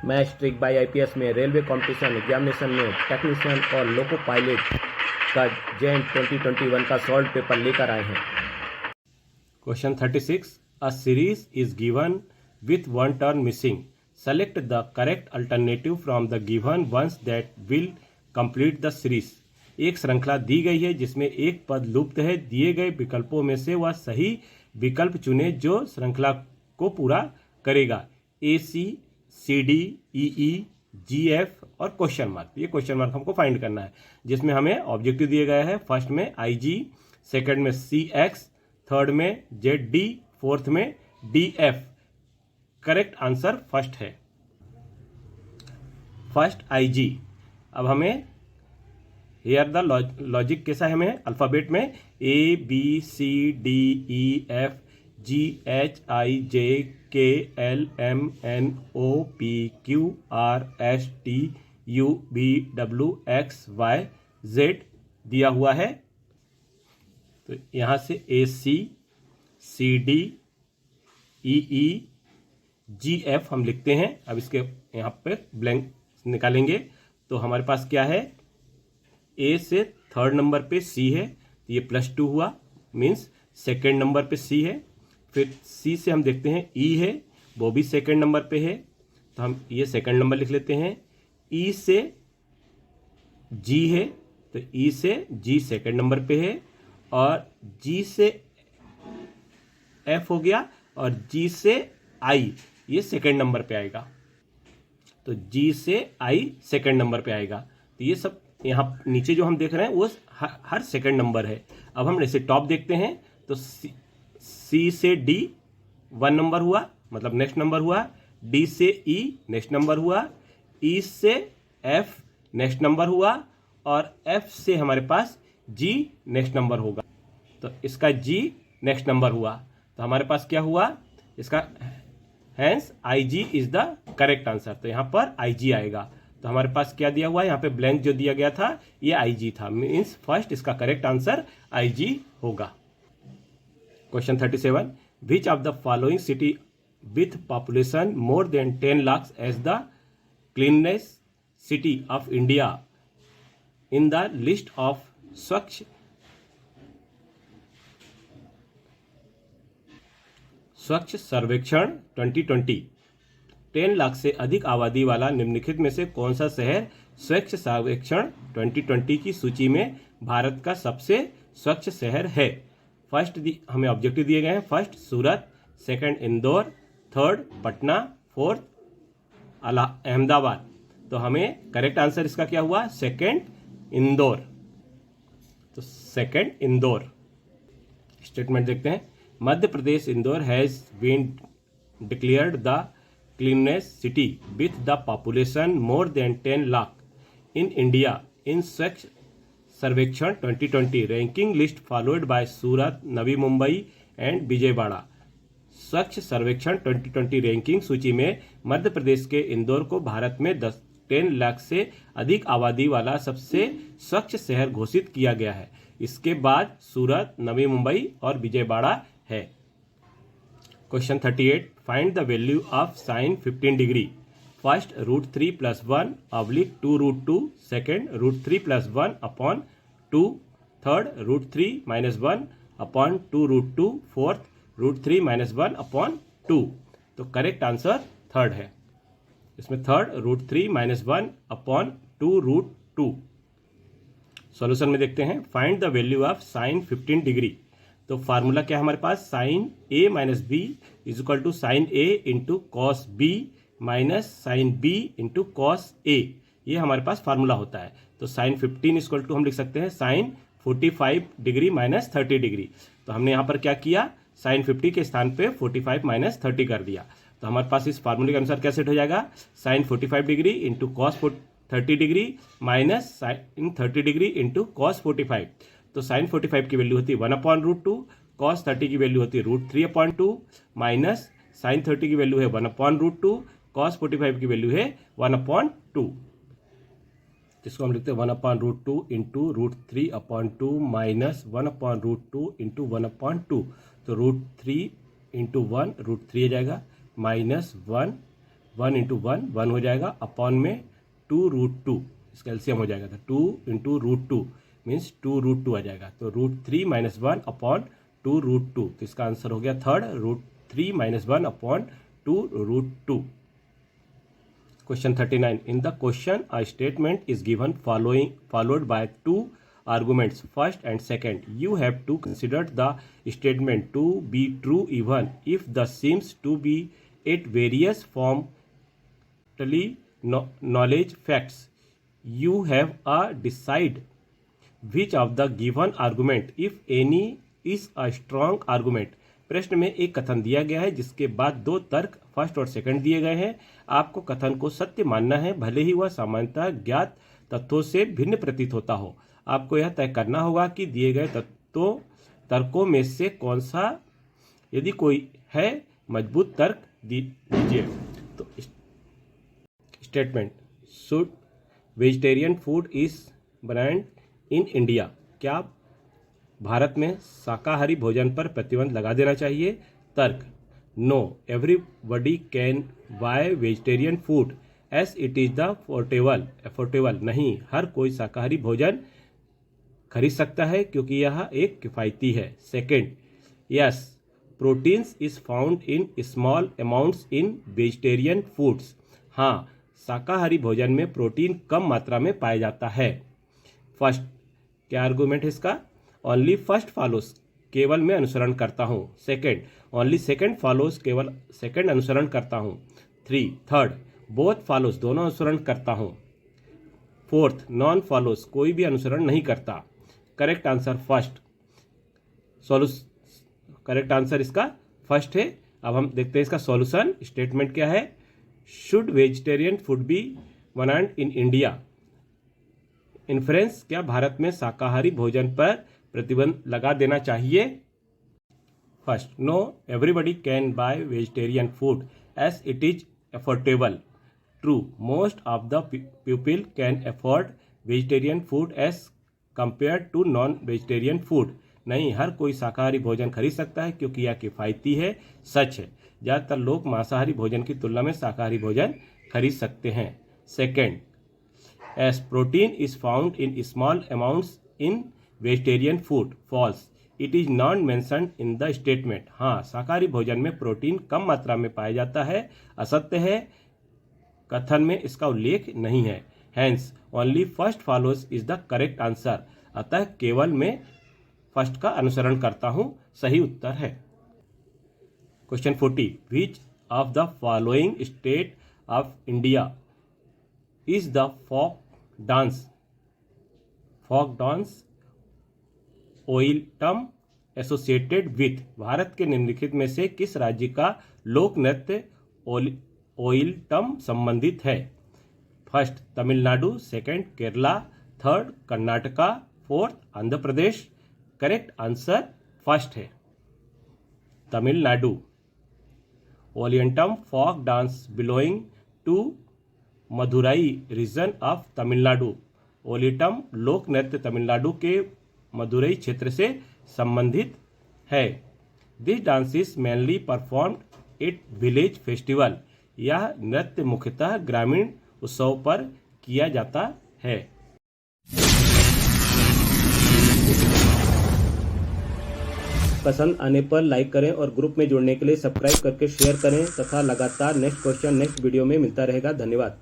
Matric by IPS में railway competition examination में technician और लोको पायलट का जैन 2021 का सॉल्व पेपर लेकर आए हैं। Question 36 a series is given with one term missing select the correct alternative from the given ones that will complete the series. एक श्रृंखला दी गई है जिसमें एक पद लुप्त है, दिए गए विकल्पों में से वह सही विकल्प चुने जो श्रृंखला को पूरा करेगा। ए सी, सी डी, ई ई, जी एफ और क्वेश्चन मार्क। ये क्वेश्चन मार्क हमको फाइंड करना है, जिसमें हमें ऑब्जेक्टिव दिए गए हैं। फर्स्ट में आई जी, सेकेंड में सी एक्स, थर्ड में जेड डी, फोर्थ में D F. Correct answer first है, फर्स्ट आई जी। अब हमें हियर द लॉजिक कैसा है, हमें अल्फाबेट में A B C D E F G H I J K L M N O P Q R S T U V W X Y Z दिया हुआ है। तो यहाँ से ए सी, सी डी, ई ई, जी एफ हम लिखते हैं। अब इसके यहाँ पे ब्लैंक निकालेंगे तो हमारे पास क्या है, ए से थर्ड नंबर पे सी है तो ये +2 हुआ, मीन्स सेकेंड नंबर पे सी है। फिर सी से हम देखते हैं ई है, वो भी सेकेंड नंबर पे है तो हम ये सेकेंड नंबर लिख लेते हैं। ई से जी है तो ई से जी सेकेंड नंबर पे है, और जी से एफ हो गया, और जी से आई ये सेकेंड नंबर पे आएगा। तो जी से आई सेकेंड नंबर पे आएगा। तो ये सब यहाँ नीचे जो हम देख रहे हैं वो हर सेकेंड नंबर है। अब हम ऐसे टॉप देखते हैं तो सी से डी 1 नंबर हुआ, मतलब नेक्स्ट नंबर हुआ। डी से ई नेक्स्ट नंबर हुआ, ई से एफ नेक्स्ट नंबर हुआ, और एफ से हमारे पास जी नेक्स्ट नंबर होगा। तो इसका जी नेक्स्ट नंबर हुआ, तो हमारे पास क्या हुआ, इसका hence I G is the correct answer. तो यहाँ पर आई जी आएगा। तो हमारे पास क्या दिया हुआ है, यहाँ पे ब्लैंक जो दिया गया था ये आई जी था, मीन्स फर्स्ट इसका करेक्ट आंसर आई जी होगा। Question 37 which of the following city with population more than 10 lakhs as the cleanest city of India in the list of Swachh Survekshan 2020। 10 lakh से अधिक आबादी वाला निम्नलिखित में से कौन सा शहर स्वच्छ सर्वेक्षण 2020 की सूची में भारत का सबसे स्वच्छ शहर है। फर्स्ट हमें ऑब्जेक्टिव दिए गए हैं, first Surat, second Indore, third Patna, fourth Ahmedabad. तो हमें करेक्ट आंसर इसका क्या हुआ, सेकंड इंदौर। तो सेकंड इंदौर। स्टेटमेंट देखते हैं, Madhya Pradesh Indore has been declared the cleanest city with the population more than 10 lakh in India in Swachh Survekshan 2020 ranking list followed by Surat, Navi Mumbai and Vijayawada. Swachh Survekshan 2020 ranking सूची में मध्य प्रदेश के इंदौर को भारत में 10 लाख से अधिक आबादी वाला सबसे स्वच्छ शहर घोषित किया गया है। इसके बाद सूरत, नवी मुंबई और विजयवाड़ा है। Question 38 find the value of sine 15 degree. First √3 + 1 / 2 √2, second √3 + 1 upon 2, third √3 - 1 upon 2 √2, fourth √3 - 1 upon 2। तो करेक्ट आंसर थर्ड है, इसमें थर्ड √3 - 1 upon 2 √2। सॉल्यूशन में देखते हैं, find the value of sine 15 degree. तो फार्मूला क्या है हमारे पास, sine a - b = sine a into cos b minus sine B into cos A. ये हमारे पास फार्मूला होता है। तो साइन 15 = हम लिख सकते हैं साइन 45 डिग्री - 30 डिग्री। तो हमने यहाँ पर क्या किया, साइन 50 के स्थान पे 45 - 30 कर दिया। तो हमारे पास इस फार्मूले के अनुसार क्या सेट हो जाएगा, sine 45 degree into cos 30 degree minus sine 30 degree into cos 45। तो साइन 45 की वैल्यू होती है 1/√2, कॉस 30 की वैल्यू होती है √3/2, माइनस साइन 30 की वैल्यू है 1/√2, कॉस 45 की वैल्यू है 1/2। जिसको हम लिखते हैं 1/√2 इंटू √3/2 माइनस 1/√2 इंटू 1/2। तो √3 इंटू 1 √3 आ जाएगा, माइनस 1 1 इंटू 1 हो जाएगा, अपॉन में 2√2, इसका एलसीएम हो जाएगा, तो 2 इंटू √2 मीन्स 2√2 आ जाएगा। तो √3 - 1 अपॉन 2√2, तो इसका आंसर हो गया third, √3 - 1 upon 2√2। Question 39. In the question, a statement is given followed by two arguments, first and second. You have to consider the statement to be true even if the seems to be at various formally knowledge facts. You have a decide which of the given argument, if any, is a strong argument. प्रश्न में एक कथन दिया गया है जिसके बाद दो तर्क फर्स्ट और सेकंड दिए गए हैं। आपको कथन को सत्य मानना है भले ही वह सामान्यतः ज्ञात तथ्यों से भिन्न प्रतीत होता हो। आपको यह तय करना होगा कि दिए गए तर्कों में से कौन सा, यदि कोई है, मजबूत तर्क दीजिए। तो statement, should vegetarian food is banned in India, क्या भारत में शाकाहारी भोजन पर प्रतिबंध लगा देना चाहिए? तर्क, no, everybody can buy vegetarian food as it is the affordable, नहीं, हर कोई शाकाहारी भोजन खरीद सकता है क्योंकि यह एक किफ़ायती है। Second, yes, proteins is found in small amounts in vegetarian foods, हाँ, शाकाहारी भोजन में प्रोटीन कम मात्रा में पाया जाता है। फर्स्ट, क्या आर्गूमेंट है इसका? ओनली फर्स्ट फॉलोस, केवल मैं अनुसरण करता हूँ। सेकेंड, ओनली सेकेंड फॉलोस, केवल सेकेंड अनुसरण करता हूँ। थर्ड, बोथ फॉलोस, दोनों अनुसरण करता हूँ। फोर्थ, नॉन फॉलोस, कोई भी अनुसरण नहीं करता। Correct answer first, correct answer इसका फर्स्ट है। अब हम देखते हैं इसका सॉल्यूशन। स्टेटमेंट क्या है? Should vegetarian food be banned in India, inference, क्या भारत में शाकाहारी भोजन पर प्रतिबंध लगा देना चाहिए? First, no, everybody can buy vegetarian food as it is affordable, true, most of the people can afford vegetarian food as compare to non vegetarian food, नहीं, हर कोई शाकाहारी भोजन खरीद सकता है क्योंकि यह किफ़ायती है। सच है, ज़्यादातर लोग मांसाहारी भोजन की तुलना में शाकाहारी भोजन खरीद सकते हैं। Second, as protein is found in small amounts in vegetarian food, false, it is not mentioned in the statement, हाँ, शाकाहारी भोजन में प्रोटीन कम मात्रा में पाया जाता है, असत्य है, कथन में इसका उल्लेख नहीं है। Hence only first follows is the correct answer, अतः केवल मैं फर्स्ट का अनुसरण करता हूँ, सही उत्तर है। Question 40, which of the following state of India is the folk dance Oyilattam associated with, Bharat के निम्नलिखित में से किस राज्य का लोक नृत्य ओइलटम संबंधित है? First, Tamil Nadu, second, Kerala, third, Karnataka, fourth, Andhra Pradesh. Correct answer first है, Tamil Nadu. Oyilattam folk dance belonging to Madurai region of Tamil Nadu, Oyilattam लोक नृत्य तमिलनाडु के मदुरई क्षेत्र से संबंधित है। This dance is mainly performed at village festival, यह नृत्य मुख्यतः ग्रामीण उत्सव पर किया जाता है। पसंद आने पर लाइक करें और ग्रुप में जुड़ने के लिए सब्सक्राइब करके शेयर करें तथा लगातार नेक्स्ट क्वेश्चन नेक्स्ट वीडियो में मिलता रहेगा। धन्यवाद।